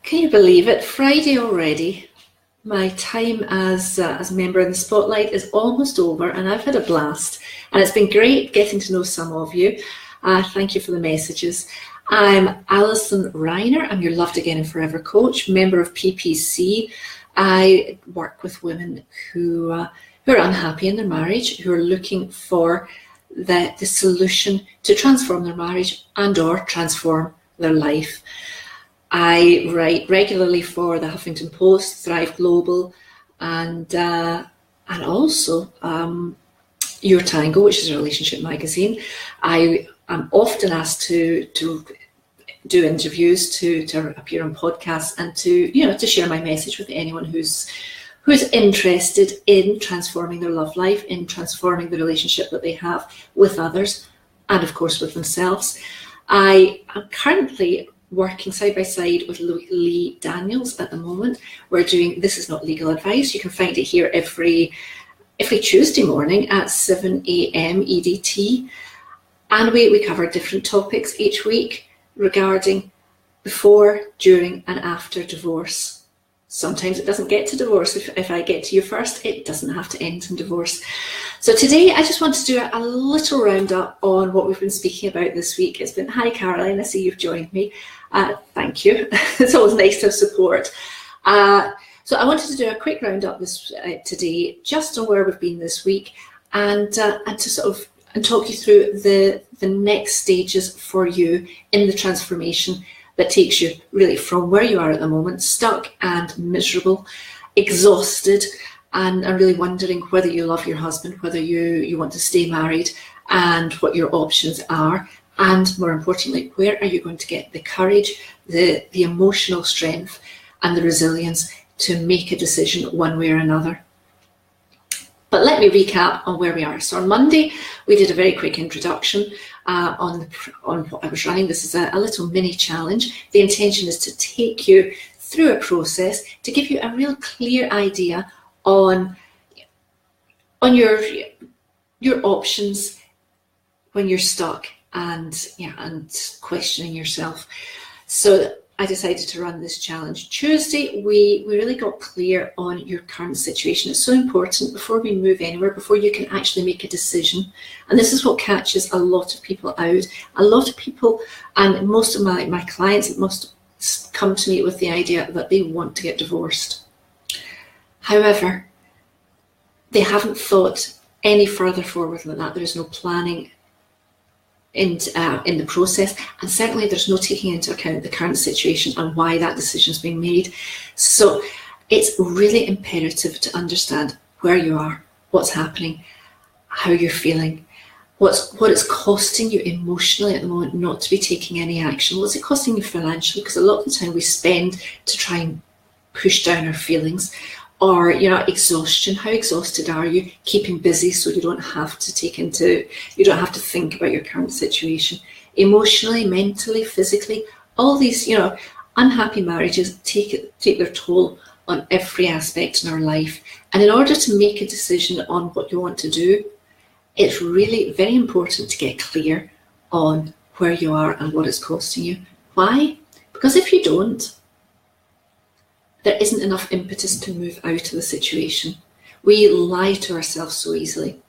Can you believe it? Friday already. My time as a member in the Spotlight is almost over, and I've had a blast. And it's been great getting to know some of you. Thank you for the messages. I'm Alison Reiner. I'm your Loved Again and Forever coach, member of PPC. I work with women who are unhappy in their marriage, who are looking for the solution to transform their marriage and or transform their life. I write regularly for the Huffington Post, Thrive Global, and also Your Tango, which is a relationship magazine. I am often asked to do interviews, to appear on podcasts, and to share my message with anyone who's interested in transforming their love life, in transforming the relationship that they have with others, and of course with themselves. I am currently working side by side with Lee Daniels at the moment. We're doing This Is Not Legal Advice. You can find it here every Tuesday morning at 7 a.m. EDT. And we cover different topics each week regarding before, during, and after divorce. Sometimes it doesn't get to divorce. If I get to you first, it doesn't have to end in divorce. So today I just want to do a little roundup on what we've been speaking about this week. It's been, hi Caroline, I see you've joined me. Thank you. It's always nice to have support. So I wanted to do a quick roundup today, just on where we've been this week, and to talk you through the next stages for you in the transformation that takes you really from where you are at the moment, stuck and miserable, exhausted, and really wondering whether you love your husband, whether you want to stay married, and what your options are. And more importantly, where are you going to get the courage, the emotional strength, and the resilience to make a decision one way or another. But let me recap on where we are. So on Monday, we did a very quick introduction on what I was running. This is a little mini challenge. The intention is to take you through a process to give you a real clear idea on your options when you're stuck and questioning yourself. So I decided to run this challenge. Tuesday, we really got clear on your current situation. It's so important before we move anywhere, before you can actually make a decision. And this is what catches a lot of people out. A lot of people, and most of my clients, must come to me with the idea that they want to get divorced. However, they haven't thought any further forward than that. There is no planning in the process, and certainly there's no taking into account the current situation and why that decision is being made. So it's really imperative to understand where you are, what's happening, how you're feeling, what it's costing you emotionally at the moment not to be taking any action. What's it costing you financially? Because a lot of the time we spend to try and push down our feelings. Or, exhaustion. How exhausted are you? Keeping busy so you don't have to think about your current situation. Emotionally, mentally, physically, all these, unhappy marriages take their toll on every aspect in our life. And in order to make a decision on what you want to do, it's really very important to get clear on where you are and what it's costing you. Why? Because if you don't, there isn't enough impetus to move out of the situation. We lie to ourselves so easily.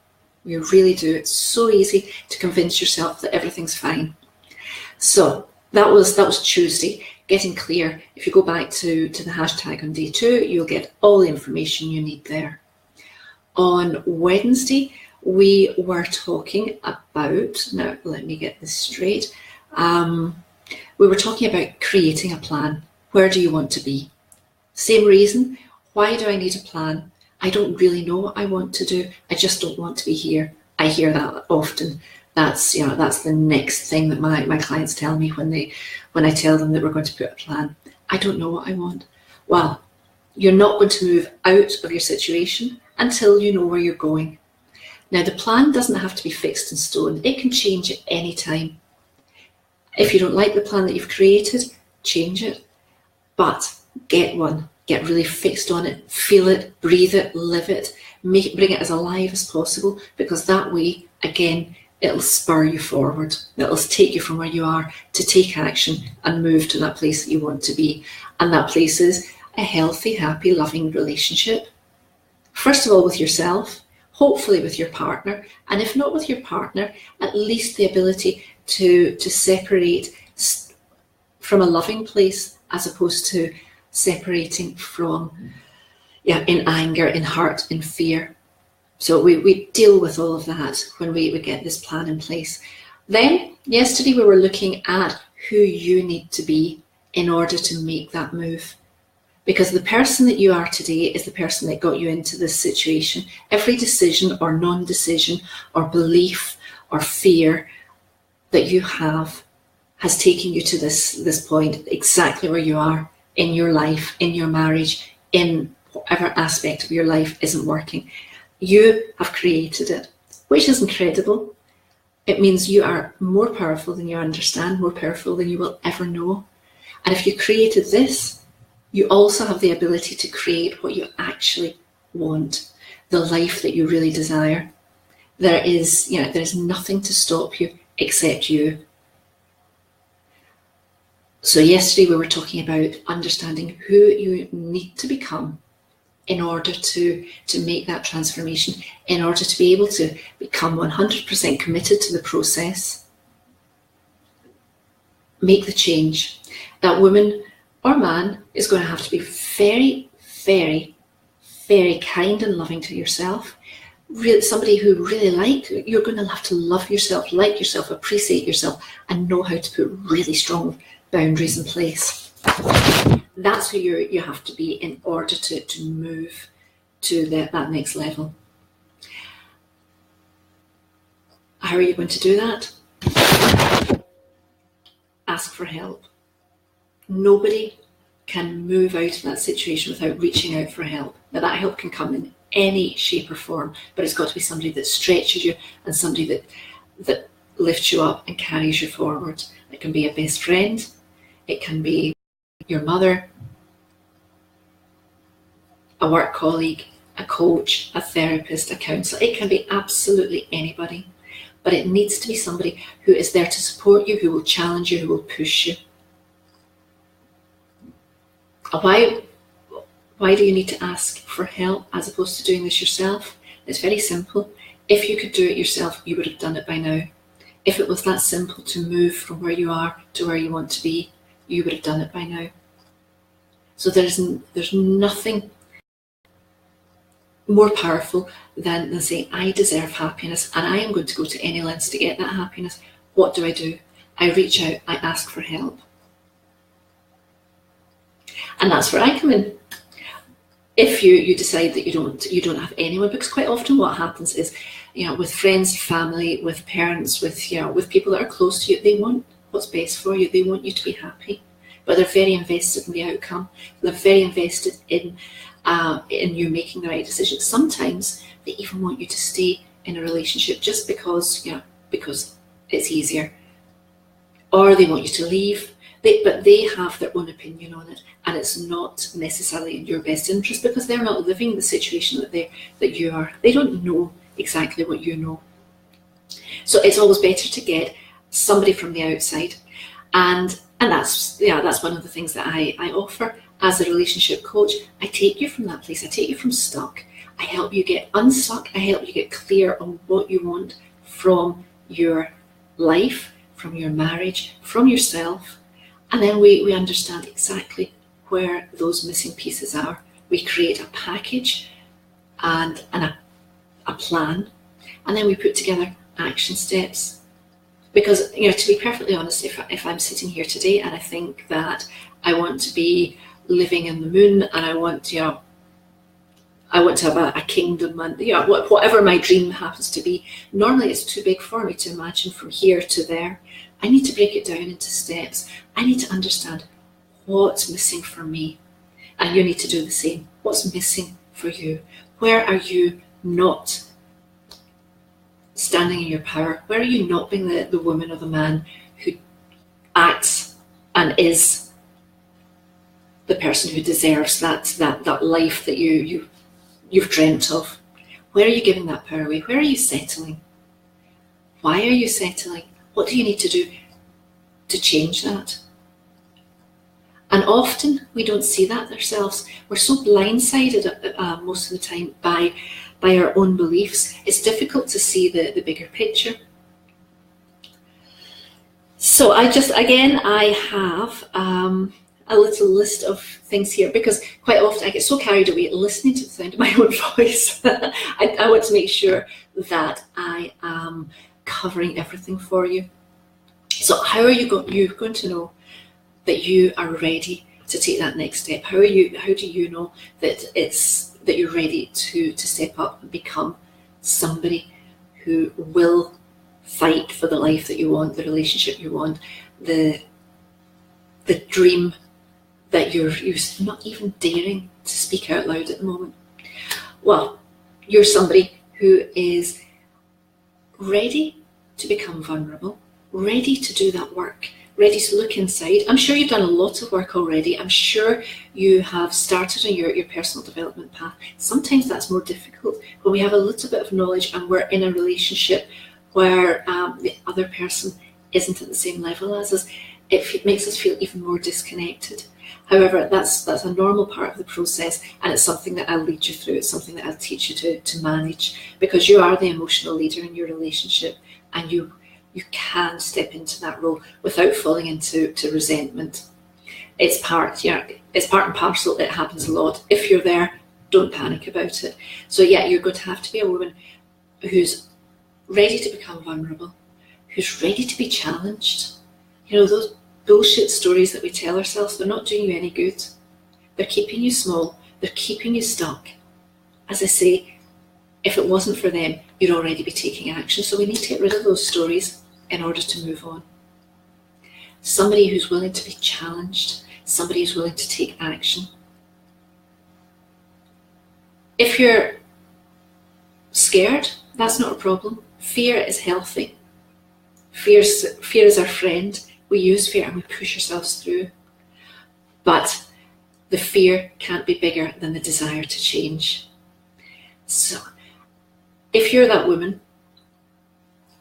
We really do. It's so easy to convince yourself that everything's fine. So that was Tuesday, getting clear. If you go back to the hashtag on day 2, you'll get all the information you need there. On Wednesday, we were talking about, now let me get this straight. We were talking about creating a plan. Where do you want to be? Same reason. Why do I need a plan? I don't really know what I want to do. I just don't want to be here. I hear that often. That's the next thing that my clients tell me when I tell them that we're going to put a plan. I don't know what I want. Well, you're not going to move out of your situation until you know where you're going. Now, the plan doesn't have to be fixed in stone. It can change at any time. If you don't like the plan that you've created, change it. But get one. Get really fixed on it. Feel it. Breathe it. Live it. Bring it as alive as possible, because that way, again, it'll spur you forward. It'll take you from where you are to take action and move to that place that you want to be. And that place is a healthy, happy, loving relationship. First of all, with yourself, hopefully with your partner. And if not with your partner, at least the ability to separate from a loving place as opposed to separating from, in anger, in hurt, in fear. So we deal with all of that when we get this plan in place. Then, yesterday we were looking at who you need to be in order to make that move. Because the person that you are today is the person that got you into this situation. Every decision or non-decision or belief or fear that you have has taken you to this point, exactly where you are in your life, in your marriage, in whatever aspect of your life isn't working. You have created it, which is incredible. It means you are more powerful than you understand, more powerful than you will ever know. And if you created this, you also have the ability to create what you actually want, the life that you really desire. There's nothing to stop you except you. So yesterday we were talking about understanding who you need to become in order to make that transformation, in order to be able to become 100% committed to the process. Make the change. That woman or man is going to have to be very, very, very kind and loving to yourself. Really, somebody who really you're going to have to love yourself, like yourself, appreciate yourself, and know how to put really strong boundaries in place. That's who you have to be in order to move to that next level. How are you going to do that? Ask for help. Nobody can move out of that situation without reaching out for help. Now that help can come in any shape or form, but it's got to be somebody that stretches you and somebody that lifts you up and carries you forward. It can be a best friend, it can be your mother, a work colleague, a coach, a therapist, a counsellor. It can be absolutely anybody, but it needs to be somebody who is there to support you, who will challenge you, who will push you. Why do you need to ask for help as opposed to doing this yourself? It's very simple. If you could do it yourself, you would have done it by now. If it was that simple to move from where you are to where you want to be, you would have done it by now. So there's nothing more powerful than saying, I deserve happiness and I am going to go to any lengths to get that happiness. What do? I reach out, I ask for help. And that's where I come in. If you decide that you don't have anyone, because quite often what happens is, with friends, family, with parents, with people that are close to you, they want what's best for you. They want you to be happy, but they're very invested in the outcome. They're very invested in you making the right decision. Sometimes they even want you to stay in a relationship just because it's easier, or they want you to leave. But they have their own opinion on it, and it's not necessarily in your best interest because they're not living the situation that you are. They don't know exactly what you know. So it's always better to get somebody from the outside, and that's one of the things that I offer as a relationship coach. I take you from that place. I take you from stuck. I help you get unstuck. I help you get clear on what you want from your life, from your marriage, from yourself. And then we understand exactly where those missing pieces are. We create a package and a plan, and then we put together action steps. Because, to be perfectly honest, if I'm sitting here today and I think that I want to be living in the moon and I want to have a kingdom and whatever my dream happens to be, normally it's too big for me to imagine from here to there. I need to break it down into steps. I need to understand what's missing for me. And you need to do the same. What's missing for you? Where are you not standing in your power? Where are you not being the woman or the man who acts and is the person who deserves that life that you've dreamt of? Where are you giving that power away? Where are you settling? Why are you settling? What do you need to do to change that? And often we don't see that ourselves. We're so blindsided most of the time by our own beliefs. It's difficult to see the bigger picture. So I have a little list of things here, because quite often I get so carried away listening to the sound of my own voice. I want to make sure that I am covering everything for you. So how are you going to know that you are ready to take that next step? How do you know that you're ready to step up and become somebody who will fight for the life that you want, the relationship you want, the dream that you're not even daring to speak out loud at the moment? Well, you're somebody who is ready to become vulnerable, ready to do that work, ready to look inside. I'm sure you've done a lot of work already. I'm sure you have started on your personal development path. Sometimes that's more difficult when we have a little bit of knowledge and we're in a relationship where the other person isn't at the same level as us. It makes us feel even more disconnected. However, that's a normal part of the process, and it's something that I'll lead you through. It's something that I'll teach you to manage, because you are the emotional leader in your relationship, and you can step into that role without falling into resentment. It's part and parcel. It happens a lot. If you're there, don't panic about it. So yeah, you're going to have to be a woman who's ready to become vulnerable, who's ready to be challenged. Those bullshit stories that we tell ourselves, they're not doing you any good. They're keeping you small. They're keeping you stuck. As I say, if it wasn't for them, you'd already be taking action. So we need to get rid of those stories in order to move on. Somebody who's willing to be challenged, somebody who's willing to take action. If you're scared, that's not a problem. Fear is healthy. Fear is our friend. We use fear and we push ourselves through. But the fear can't be bigger than the desire to change. So if you're that woman,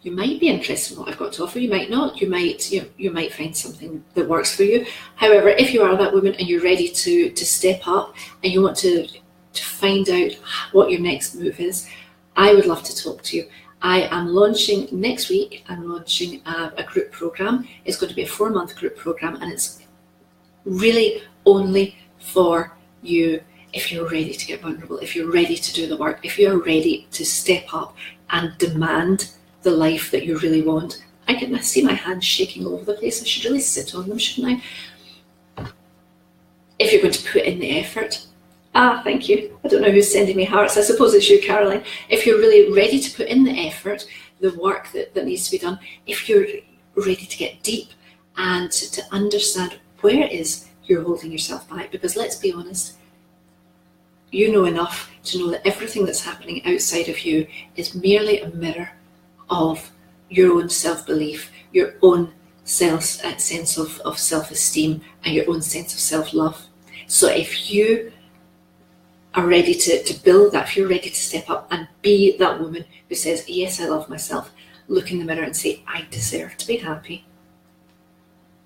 you might be interested in what I've got to offer. You might not. You might find something that works for you. However, if you are that woman and you're ready to step up and you want to find out what your next move is, I would love to talk to you. I am launching next week. I'm launching a group program. It's going to be a 4-month group program, and it's really only for you if you're ready to get vulnerable, if you're ready to do the work, if you're ready to step up and demand the life that you really want. I can see my hands shaking all over the place. I should really sit on them, shouldn't I? If you're going to put in the effort. Thank you. I don't know who's sending me hearts. I suppose it's you, Caroline. If you're really ready to put in the effort, the work that needs to be done, if you're ready to get deep and to understand where it is you're holding yourself back, because let's be honest, you know enough to know that everything that's happening outside of you is merely a mirror of your own self-belief, your own sense of self-esteem, and your own sense of self-love. So if you are ready to build that, if you're ready to step up and be that woman who says, yes, I love myself, look in the mirror and say, I deserve to be happy,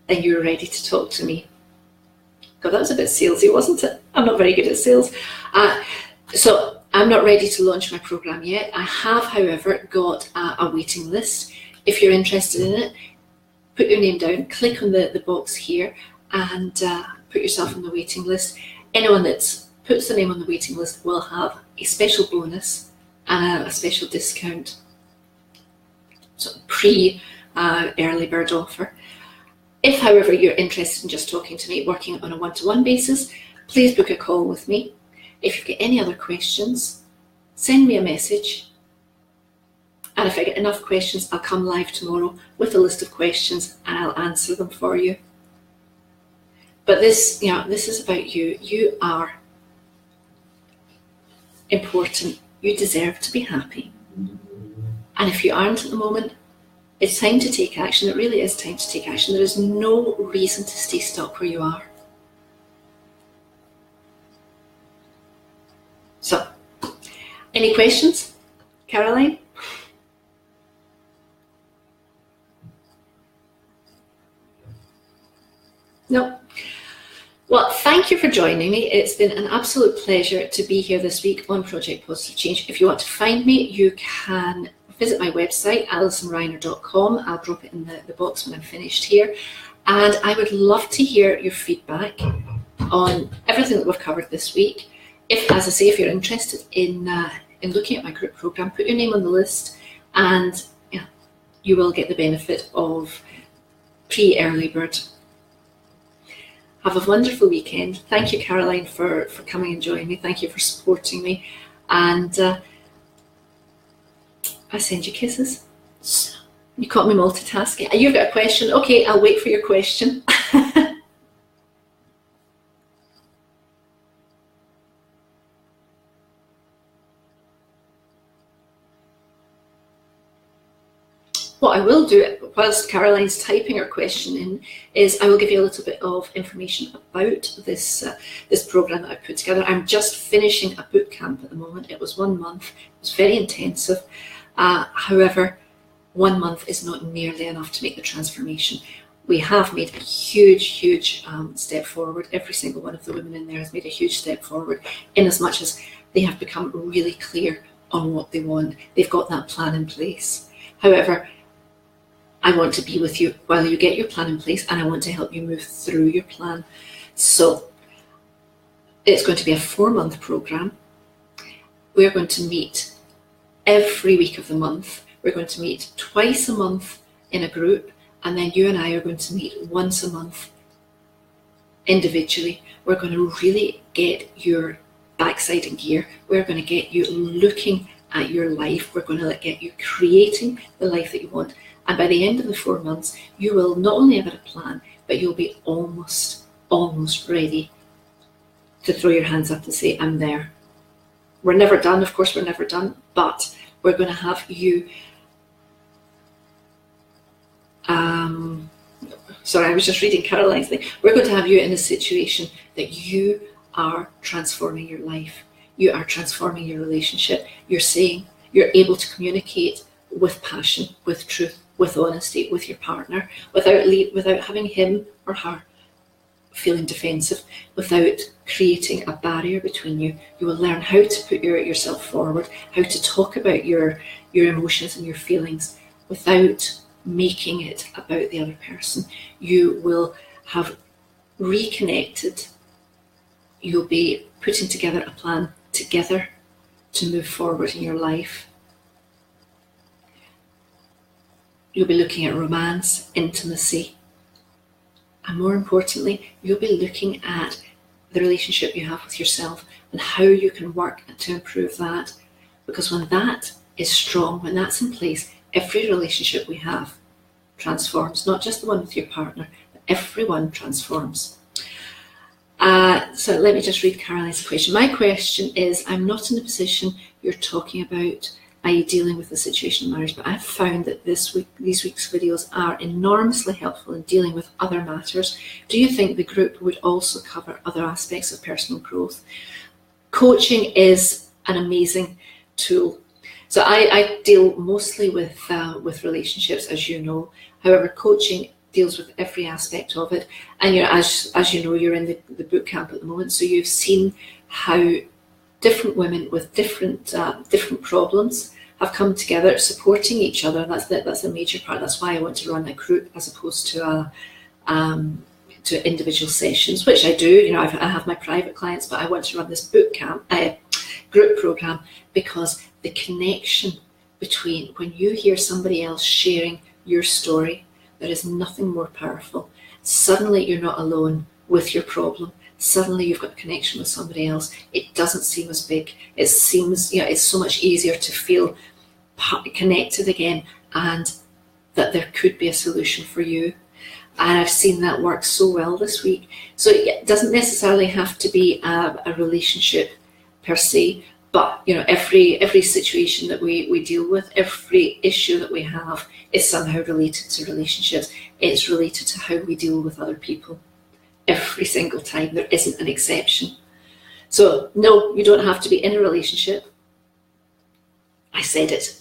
then you're ready to talk to me. God, that was a bit salesy, wasn't it? I'm not very good at sales. So I'm not ready to launch my program yet. I have, however, got a waiting list. If you're interested in it, put your name down, click on the box here, and put yourself on the waiting list. Anyone that puts the name on the waiting list will have a special bonus and a special discount. So pre-early bird offer. If, however, you're interested in just talking to me, working on a one-to-one basis, please book a call with me. If you've got any other questions, send me a message. And if I get enough questions, I'll come live tomorrow with a list of questions and I'll answer them for you. But this is about you. You are important. You deserve to be happy. And if you aren't at the moment, it's time to take action. It really is time to take action. There is no reason to stay stuck where you are. So, any questions, Caroline? No. Well, thank you for joining me. It's been an absolute pleasure to be here this week on Project Positive Change. If you want to find me, you can visit my website, alisonreiner.com. I'll drop it in the box when I'm finished here. And I would love to hear your feedback on everything that we've covered this week. If, as I say, if you're interested in looking at my group program, put your name on the list, and you will get the benefit of pre-early bird. Have a wonderful weekend. Thank you, Caroline, for coming and joining me. Thank you for supporting me. And I send you kisses. You caught me multitasking. You've got a question? Okay, I'll wait for your question. What I will do, whilst Caroline's typing her question in, is I will give you a little bit of information about this program that I put together. I'm just finishing a boot camp at the moment. It was 1 month. It was very intensive. However, 1 month is not nearly enough to make the transformation. We have made a huge step forward. Every single one of the women in there has made a huge step forward, in as much as they have become really clear on what they want. They've got that plan in place. However, I want to be with you while you get your plan in place, and I want to help you move through your plan. So it's going to be a 4-month program. We're going to meet every week of the month. We're going to meet twice a month in a group, and then you and I are going to meet once a month individually. We're going to really get your backside in gear. We're going to get you looking at your life. We're going to get you creating the life that you want. And by the end of the 4 months, you will not only have a plan, but you'll be almost ready to throw your hands up and say, I'm there. We're never done. Of course, we're never done, but we're going to have you. Sorry, I was just reading Caroline's thing. We're going to have you in a situation that you are transforming your life. You are transforming your relationship. You're saying you're able to communicate with passion, with truth, with honesty, with your partner, without having him or her feeling defensive, without creating a barrier between you. You will learn how to put yourself forward, how to talk about your emotions and your feelings without making it about the other person. You will have reconnected. You'll be putting together a plan together to move forward in your life. You'll be looking at romance, intimacy, and more importantly, you'll be looking at the relationship you have with yourself and how you can work to improve that. Because when that is strong, when that's in place, every relationship we have transforms, not just the one with your partner, but everyone transforms. So let me just read Caroline's question. My question is, I'm not in the position you're talking about, i.e. dealing with the situation in marriage, but I've found that these week's videos are enormously helpful in dealing with other matters. Do you think the group would also cover other aspects of personal growth? Coaching is an amazing tool. So I deal mostly with relationships, as you know. However, coaching deals with every aspect of it. And as you know, you're in the boot camp at the moment, so you've seen how different women with different problems have come together, supporting each other. That's a major part. That's why I want to run a group as opposed to individual sessions, which I do. You know, I have my private clients, but I want to run this boot camp group program, because the connection between when you hear somebody else sharing your story, there is nothing more powerful. Suddenly you're not alone with your problem. Suddenly you've got a connection with somebody else. It doesn't seem as big. It seems, it's so much easier to feel connected again, and that there could be a solution for you. And I've seen that work so well this week. So it doesn't necessarily have to be a relationship per se, but every situation that we deal with, every issue that we have is somehow related to relationships. It's related to how we deal with other people. Every single time, there isn't an exception. So no, you don't have to be in a relationship. I said it.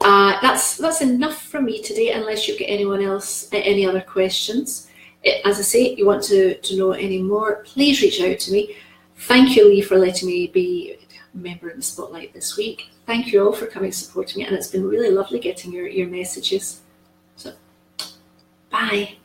That's enough from me today, unless you've got any other questions. As I say, you want to know any more, please reach out to me. Thank you, Lee, for letting me be a member in the spotlight this week. Thank you all for coming supporting me, and it's been really lovely getting your messages. So, bye.